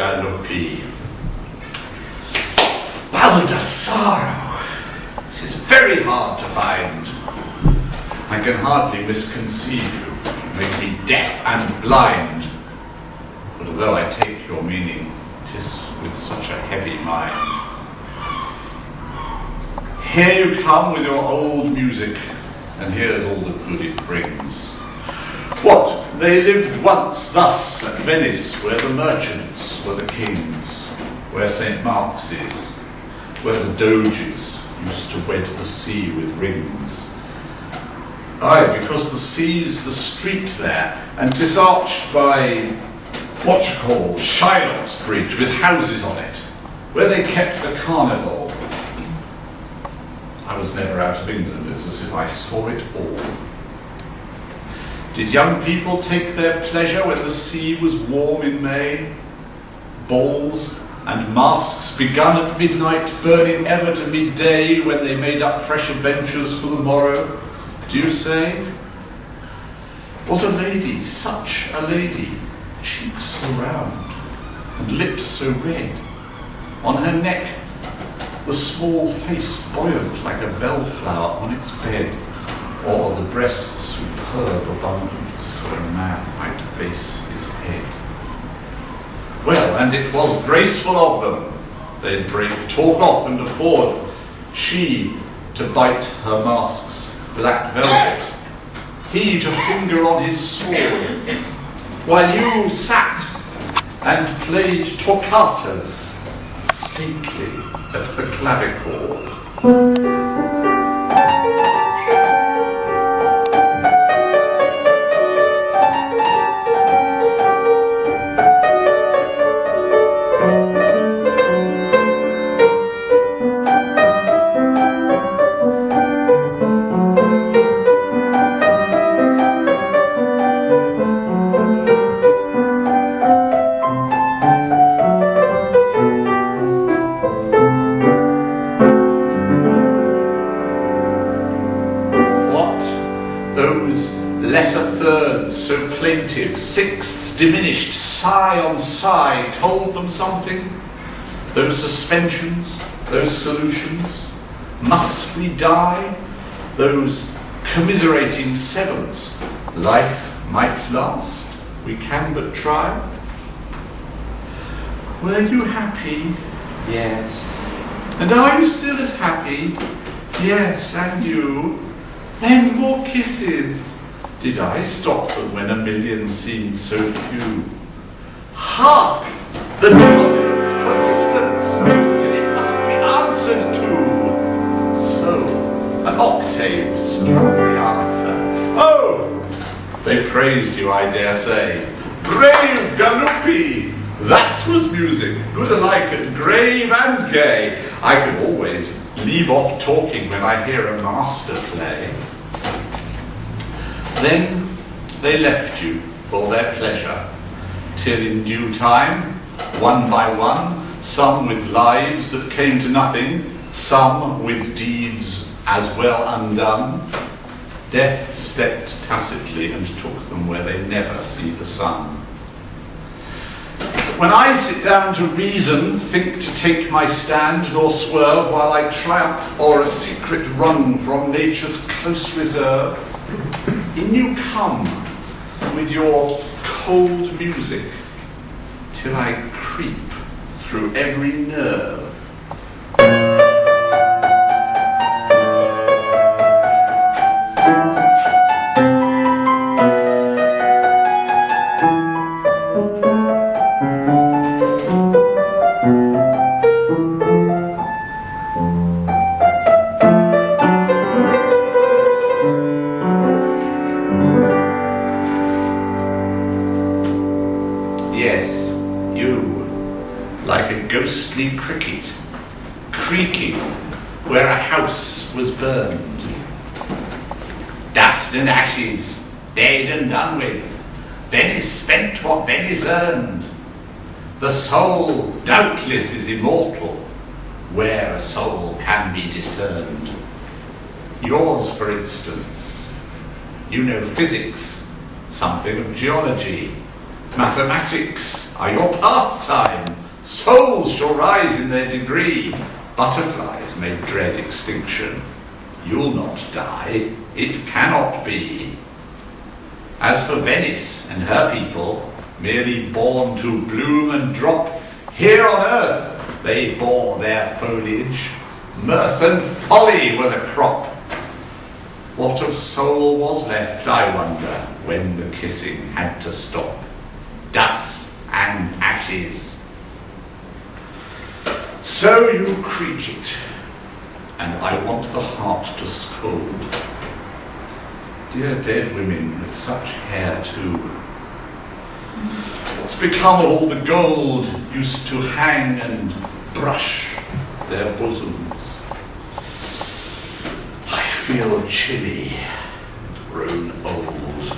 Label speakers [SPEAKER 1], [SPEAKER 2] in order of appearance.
[SPEAKER 1] Galuppi. Baldassaro! This is very hard to find. I can hardly misconceive you, make me deaf and blind. But although I take your meaning, 'tis with such a heavy mind. Here you come with your old music, and here's all the good it brings. What? They lived once thus at Venice, where the merchants were the kings, where St. Mark's is, where the doges used to wed the sea with rings. Aye, because the sea's the street there, and 'tis arched by what you call Shylock's Bridge, with houses on it, where they kept the carnival. I was never out of England, it's as if I saw it all. Did young people take their pleasure when the sea was warm in May? Balls and masks begun at midnight, burning ever to midday, when they made up fresh adventures for the morrow, do you say? Was a lady, such a lady, cheeks so round and lips so red, on her neck the small face buoyant like a bellflower on its bed, or the breasts superb abundance where a man might base his head. Well, and it was graceful of them. They'd break talk off and afford, she to bite her mask's black velvet, he to finger on his sword, while you sat and played toccatas stately at the clavichord. Sixths diminished, sigh on sigh, told them something? Those suspensions, those solutions, must we die? Those commiserating sevenths, life might last, we can but try. Were you happy? Yes. And are you still as happy? Yes, and you? Then more kisses. Did I stop them when a million seemed so few? Hark! The dominant's persistence, till it must be answered to. So, an octave struck the answer. Oh! They praised you, I dare say. Brave Galuppi! That was music, good alike and grave and gay. I can always leave off talking when I hear a master play. Then they left you for their pleasure, till in due time, one by one, some with lives that came to nothing, some with deeds as well undone, death stepped tacitly and took them where they never see the sun. When I sit down to reason, think to take my stand, nor swerve while I triumph o'er a secret wrung from nature's close reserve, in you come with your cold music, till I creep through every nerve. ghostly cricket, creaking where a house was burned. Dust and ashes, dead and done with, Venice spent what Venice earned. The soul doubtless is immortal, where a soul can be discerned. Yours, for instance, you know physics, something of geology. Mathematics are your pastime. Souls shall rise in their degree. Butterflies may dread extinction. You'll not die, it cannot be. As for Venice and her people, merely born to bloom and drop, here on earth they bore their foliage. Mirth and folly were the crop. What of soul was left, I wonder, when the kissing had to stop? Dust and ashes. So you creak it, and I want the heart to scold. Dear dead women with such hair too. What's become of all the gold used to hang and brush their bosoms? I feel chilly and grown old.